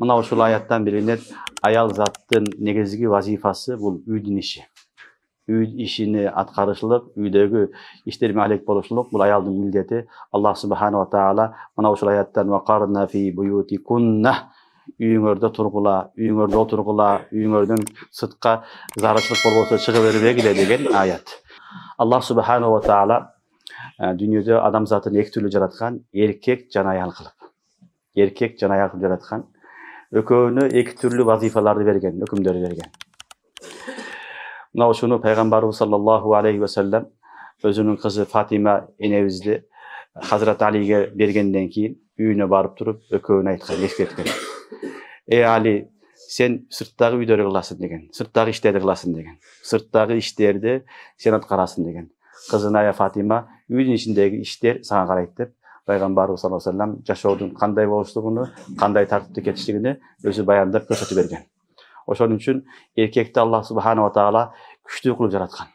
Мына ушул аяттан билинет, аял заттын негизги вазифасы бул үйдүн иши. Үй ишини аткарышлык, үйдөгү иштерге алек болушулук бул аялдын милдети. Аллах субханаху ва таала мына ушул аяттан вақарна фи буютикунна, үйүңөрдө тургула, үйүңөрдө отургула, үйүңөрдөн сыртка зарылчылык болбосо чыга бербегиле деген аят. Аллах субханаху ва таала дүйнөдө адам затын эки түрлүү жараткан, эркек жана аял кылып. Эркек жана аял кылып жараткан. Экөөнө эки түрлүү вазифаларды берген, өкүмдөрдү берген. Мына ушуну пайгамбарыбыз саллаллаху алейхи ва саллям өзүнүн кызы Фатима энебизди Хазрат Алиге бергенден кийин үйүнө барып туруп экөөнө айткан, эскерткен. Али, сен сырттагы үйдөрдү кыласың деген, сырттагы иштерди кыласың деген, сырттагы иштерди сен аткарасың деген. Кызына Фатима, үйдүн ичиндеги иштер сага карайт деп пайгамбарыбыз саллаллаху алейхи ва саллям жашоодун кандай болуштугуну, кандай тартипте кетиштигини өзү баяндап көрсөтүп берген. Ошон үчүн эркекти Аллах субханаху ва таала күчтүү кылып жараткан.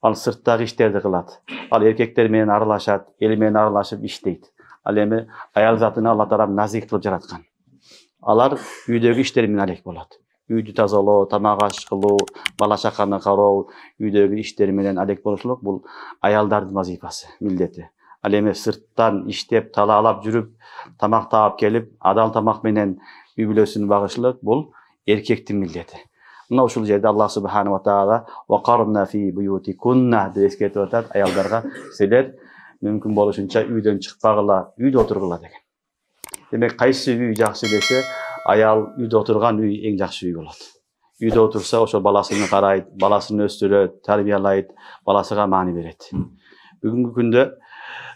Ал сырттагы иштерди кылат. Ал эркектер менен аралашат, эл менен аралашып иштейт. Ал эми аял затыны Алла таала назик кылып жараткан. Алар үйдөгү иштер менен алек болот. Үйдү тазалоо, тамак аш кылуу, бала чаканы кароо, үйдөгү иштер менен алек болушулук бул аялдардын вазифасы, милдети. Ал эми сырттан иштеп, талаалап жүрүп, тамак таап келип, адал тамак менен үй бүлөсүн багышлык бул эркектин милдети. Мына ушул жерде Аллах субханаху ва таала вақарна фи буютикунна деп эскертип атат, аялдарга силер мүмкүн болушунча үйдөн чыкпагыла, үйдө отургула деген. Демек кайсы үй жакшы десе, аял үйдө отурган үй эң жакшы үй болот. Үйдө отурса, ошо баласын карайт, баласын өстүрөт, тарбиялайт, баласыга маани берет. Бүгүнкү күндө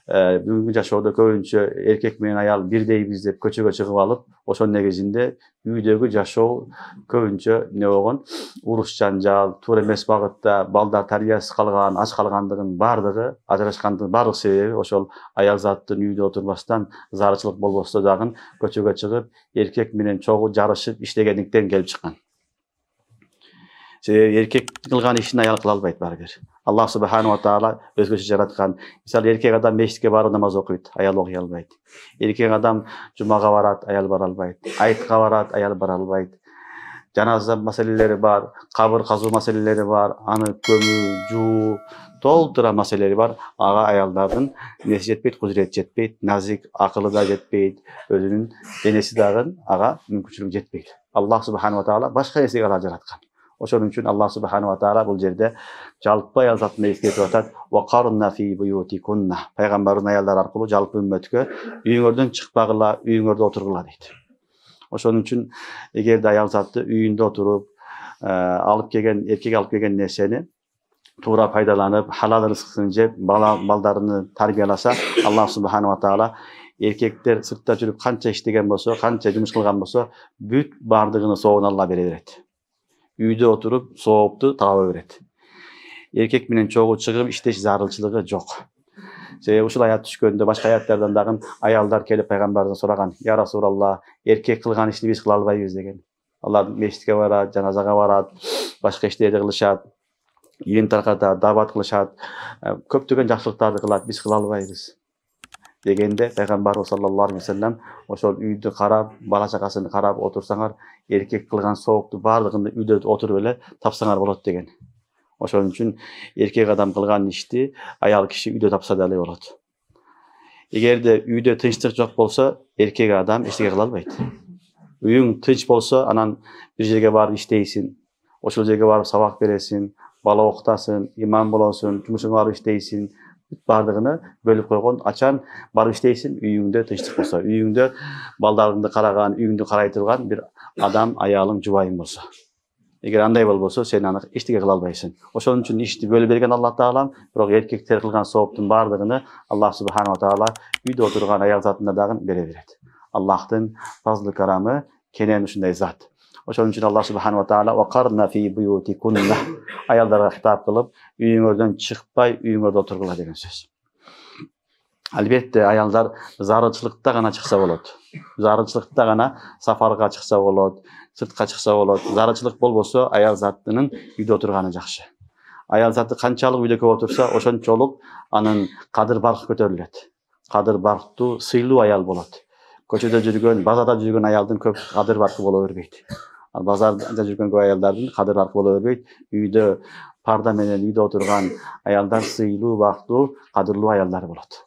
бүгүнкү жашоодо көбүнчө эркек менен аял бирдейбиз деп көчөгө чыгып алып, ошонун негизинде үйдөгү жашоо көбүнчө эмне болгон, уруш жанжал, туура эмес багытта, балдар тарбиясыз калган, ач калгандыгын бардыгы, ажырашкандыгын бардык себеби ошол аял заттын үйдө отурбастан, зарылчылык болбосо дагы көчөгө чыгып, эркек менен чогуу жарышып иштегендиктен келип чыккан. Эркек кылган ишин аял кыла албайт баары бир. Аллах субханаху ва таала өзгөчө жараткан. Мисалы эркек адам мешитке барып намаз окуйт, аял окуй албайт. Эркек адам жумага барат, аял бара албайт. Айтка барат, аял бара албайт. Жаназа маселелери бар, кабыр казуу маселелери бар, аны көмүү, жуу, толтура маселелери бар. Ага аялдардын неси жетпейт, кудурети жетпейт, назик акылы да жетпейт, өзүнүн денеси дагы ага мүмкүнчүлүгү жетпейт. Аллах субханаху ва таала башка нерсеге ала жараткан. Ошон үчүн Аллах субханаху ва таала бул жерде жалпы аял затын эскертип атат. Вақарна фи буютикунна. Пайгамбардын аялдары аркылуу жалпы үммөткө үйүңөрдөн чыкпагыла, үйүңөрдө отургула дейт. Ошон үчүн эгерде аял заты үйүндө отуруп, алып келген, эркек алып келген нерсени туура пайдаланып, халал рызкысын жеп, балдарыны тарбияласа, Аллах субханаху ва таала эркектер сыртта жүрүп канча иштеген болсо, канча жумуш кылган болсо, бүт бардыгынын соогун Алла бере берет. Үйдө отуруп, соопту таба берет. Эркек менен чогуу чыгып иштеш зарылчылыгы жок. Ушул аят түшкөндө башка аяттардан дагы аялдар келип пайгамбардан сураган: "Я Расулаллах, эркек кылган ишти биз кыла албайбыз" деген. Алар мешитке барат, жаназага барат, башка иштерди кылышат, ийин таркатат, даават кылышат, көптөгөн жакшылыктарды кылат, биз кыла албайбыз дегенде пайгамбарыбыз саллаллаху алейхи ва саллям ошол үйдү карап, бала чакасын карап отурсаңар, эркек кылган соопту бардыгын үйдө отуруп эле тапсаңар болот деген. Ошон үчүн эркек адам кылган ишти аял киши үйдө тапса деле болот. Эгерде үйдө тынчтык жок болсо, эркек адам эчтеке кыла албайт. Үйүң тынч болсо, анан бир жерге барып иштейсиң, ошол жерге барып сабак бересиң, бала окутасың, имам болосуң, жумушуңа барып иштейсиң, бардыгыны бөлүп койгон, ачан барып иштейсиң, үйүңдө тынчтык болсо, үйүңдө балдарыңды караган, үйүңдү карай турган бир адам, аялың, жубайың болсо. Эгер андай болбосо, сен аны эчтеке кыла албайсың. Ошон үчүн ишти бөлүп берген Аллах таалам, бирок эркектер кылган сооптун бардыгыны Аллах субханаху ва таала үйдө отурган аял затына дагы бере берет. Аллахтын фазлы карамы кенен ушундай зат. Ошон үчүн Аллах субханаху ва таала вақарна фи буютикунна, аялдарга хитап кылып, үйүңөрдөн чыкпай, үйүңөрдө отургула деген сөз. Албетте аялдар зарылчылыкта гана чыкса болот. Зарылчылыкта гана сафарга чыкса болот, сыртка чыкса болот. Зарылчылык болбосо, аял затынын үйдө отурганы жакшы. Аял заты канчалык үйдө көп отурса, ошончолук анын кадыр баркы көтөрүлөт. Кадыр барктуу, сыйлуу аял болот. Köçede жүргөн, базарда жүргөн аялдын көп кадыр баркы боло бербейт. Ал базарда жүргөн көп аялдардын кадыр баркы боло бербейт. Үйдө парда менен үйдө отурган аялдар сыйлуу, бактуу, кадырлуу аялдар болот.